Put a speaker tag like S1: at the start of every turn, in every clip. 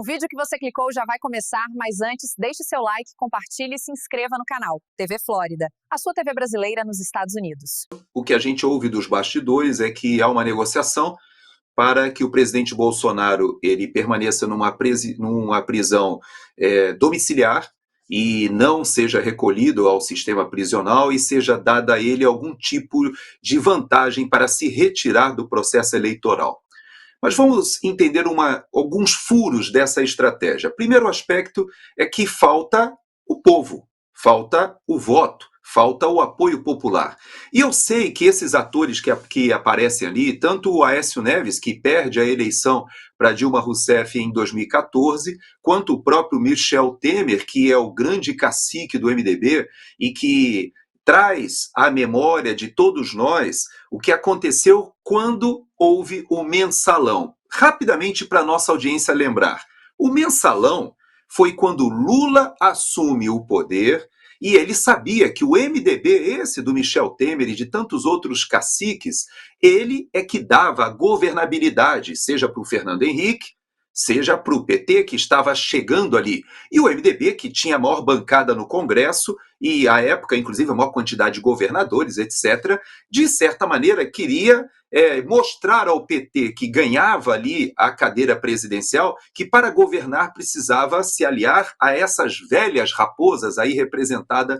S1: O vídeo que você clicou já vai começar, mas antes, deixe seu like, compartilhe e se inscreva no canal TV Flórida, a sua TV brasileira nos Estados Unidos.
S2: O que a gente ouve dos bastidores é que há uma negociação para que o presidente Bolsonaro ele permaneça numa prisão domiciliar e não seja recolhido ao sistema prisional e seja dada a ele algum tipo de vantagem para se retirar do processo eleitoral. Mas vamos entender alguns furos dessa estratégia. Primeiro aspecto é que falta o povo, falta o voto, falta o apoio popular. E eu sei que esses atores que aparecem ali, tanto o Aécio Neves, que perde a eleição para Dilma Rousseff em 2014, quanto o próprio Michel Temer, que é o grande cacique do MDB e que traz à memória de todos nós o que aconteceu quando houve o mensalão. Rapidamente, para nossa audiência lembrar, o mensalão foi quando Lula assume o poder e ele sabia que o MDB, esse do Michel Temer e de tantos outros caciques, ele é que dava a governabilidade, seja para o Fernando Henrique, seja para o PT, que estava chegando ali. E o MDB, que tinha a maior bancada no Congresso, e à época, inclusive, a maior quantidade de governadores, etc., de certa maneira queria mostrar ao PT, que ganhava ali a cadeira presidencial, que para governar precisava se aliar a essas velhas raposas aí representada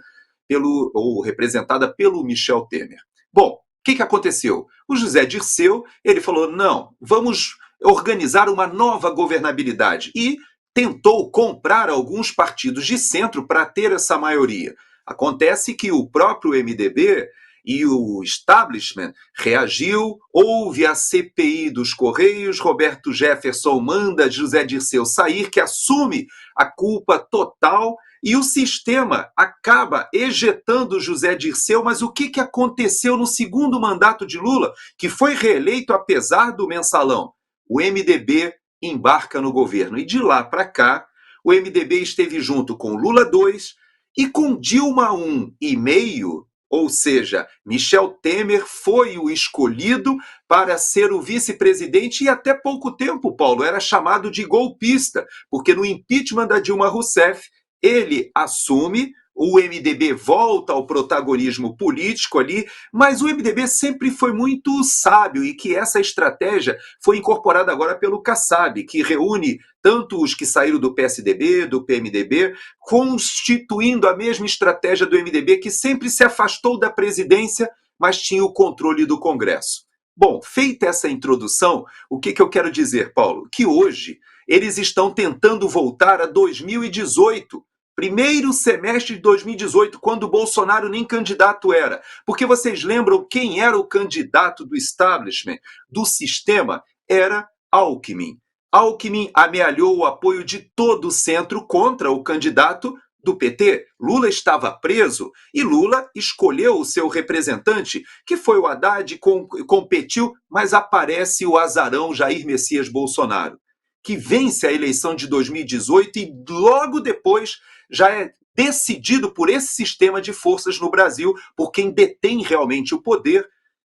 S2: pelo Michel Temer. Bom, o que aconteceu? O José Dirceu, ele falou, não, vamos organizar uma nova governabilidade e tentou comprar alguns partidos de centro para ter essa maioria. Acontece que o próprio MDB e o establishment reagiu, houve a CPI dos Correios, Roberto Jefferson manda José Dirceu sair, que assume a culpa total, e o sistema acaba ejetando José Dirceu. Mas o que aconteceu no segundo mandato de Lula, que foi reeleito apesar do mensalão? O MDB embarca no governo. E de lá para cá, o MDB esteve junto com Lula 2 e com Dilma 1,5, ou seja, Michel Temer foi o escolhido para ser o vice-presidente e até pouco tempo, Paulo, era chamado de golpista, porque no impeachment da Dilma Rousseff, ele assume, o MDB volta ao protagonismo político ali, mas o MDB sempre foi muito sábio e que essa estratégia foi incorporada agora pelo Kassab, que reúne tanto os que saíram do PSDB, do PMDB, constituindo a mesma estratégia do MDB, que sempre se afastou da presidência, mas tinha o controle do Congresso. Bom, feita essa introdução, o que eu quero dizer, Paulo? Que hoje eles estão tentando voltar a 2018, primeiro semestre de 2018, quando o Bolsonaro nem candidato era. Porque vocês lembram quem era o candidato do establishment, do sistema? Era Alckmin. Alckmin amealhou o apoio de todo o centro contra o candidato do PT. Lula estava preso e Lula escolheu o seu representante, que foi o Haddad, competiu, mas aparece o azarão Jair Messias Bolsonaro, que vence a eleição de 2018 e logo depois já é decidido por esse sistema de forças no Brasil, por quem detém realmente o poder,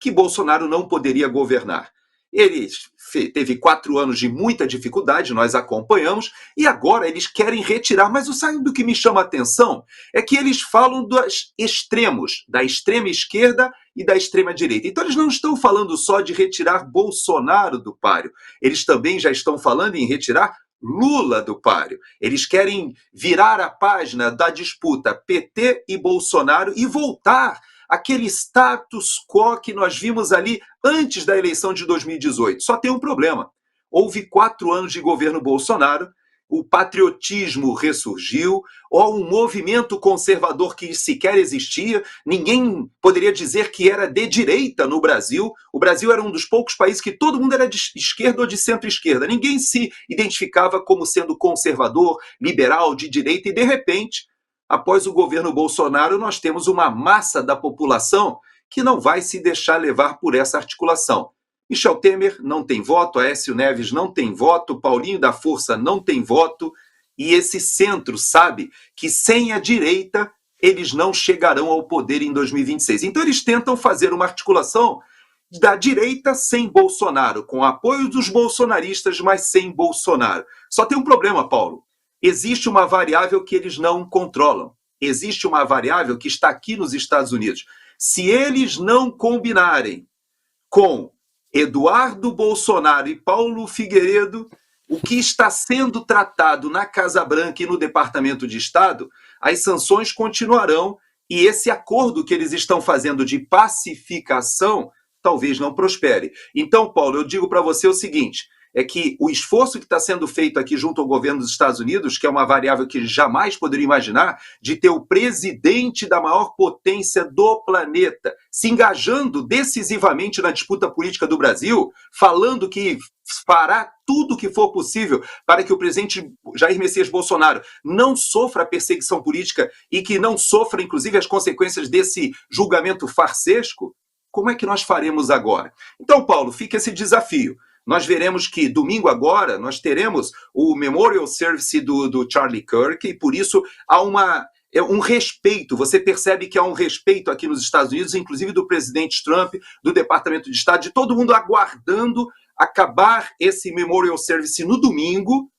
S2: que Bolsonaro não poderia governar. Ele teve 4 anos de muita dificuldade, nós acompanhamos, e agora eles querem retirar. Mas sabe do que me chama a atenção? É que eles falam dos extremos, da extrema esquerda e da extrema direita. Então eles não estão falando só de retirar Bolsonaro do páreo, eles também já estão falando em retirar Lula do páreo. Eles querem virar a página da disputa PT e Bolsonaro e voltar aquele status quo que nós vimos ali antes da eleição de 2018. Só tem um problema. Houve 4 anos de governo Bolsonaro, o patriotismo ressurgiu, ou um movimento conservador que sequer existia, ninguém poderia dizer que era de direita no Brasil. O Brasil era um dos poucos países que todo mundo era de esquerda ou de centro-esquerda. Ninguém se identificava como sendo conservador, liberal, de direita, e de repente, após o governo Bolsonaro, nós temos uma massa da população que não vai se deixar levar por essa articulação. Michel Temer não tem voto, Aécio Neves não tem voto, Paulinho da Força não tem voto, e esse centro sabe que sem a direita eles não chegarão ao poder em 2026. Então eles tentam fazer uma articulação da direita sem Bolsonaro, com apoio dos bolsonaristas, mas sem Bolsonaro. Só tem um problema, Paulo. Existe uma variável que eles não controlam. Existe uma variável que está aqui nos Estados Unidos. Se eles não combinarem com Eduardo Bolsonaro e Paulo Figueiredo, o que está sendo tratado na Casa Branca e no Departamento de Estado, as sanções continuarão e esse acordo que eles estão fazendo de pacificação talvez não prospere. Então, Paulo, eu digo para você o seguinte, é que o esforço que está sendo feito aqui junto ao governo dos Estados Unidos, que é uma variável que jamais poderia imaginar, de ter o presidente da maior potência do planeta se engajando decisivamente na disputa política do Brasil, falando que fará tudo o que for possível para que o presidente Jair Messias Bolsonaro não sofra perseguição política e que não sofra, inclusive, as consequências desse julgamento farsesco, como é que nós faremos agora? Então, Paulo, fica esse desafio. Nós veremos que domingo agora nós teremos o Memorial Service do Charlie Kirk e por isso há um respeito, você percebe que há um respeito aqui nos Estados Unidos, inclusive do presidente Trump, do Departamento de Estado, de todo mundo aguardando acabar esse Memorial Service no domingo.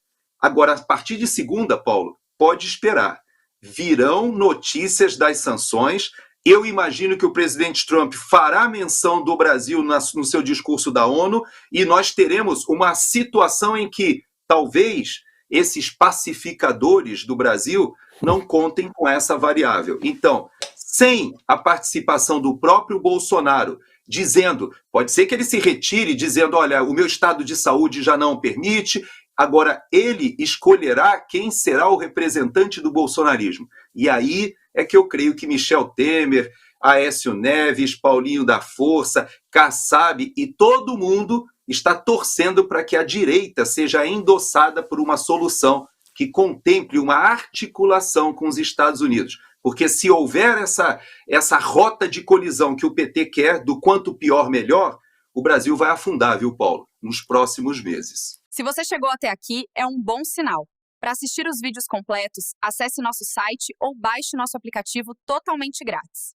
S2: Agora, a partir de segunda, Paulo, pode esperar. Virão notícias das sanções. Eu imagino que o presidente Trump fará menção do Brasil no seu discurso da ONU e nós teremos uma situação em que talvez esses pacificadores do Brasil não contem com essa variável. Então, sem a participação do próprio Bolsonaro, dizendo, pode ser que ele se retire, dizendo, olha, o meu estado de saúde já não permite, agora ele escolherá quem será o representante do bolsonarismo. E aí é que eu creio que Michel Temer, Aécio Neves, Paulinho da Força, Kassab e todo mundo está torcendo para que a direita seja endossada por uma solução que contemple uma articulação com os Estados Unidos. Porque se houver essa rota de colisão que o PT quer, do quanto pior, melhor, o Brasil vai afundar, viu, Paulo, nos próximos meses.
S1: Se você chegou até aqui, é um bom sinal. Para assistir os vídeos completos, acesse nosso site ou baixe nosso aplicativo totalmente grátis.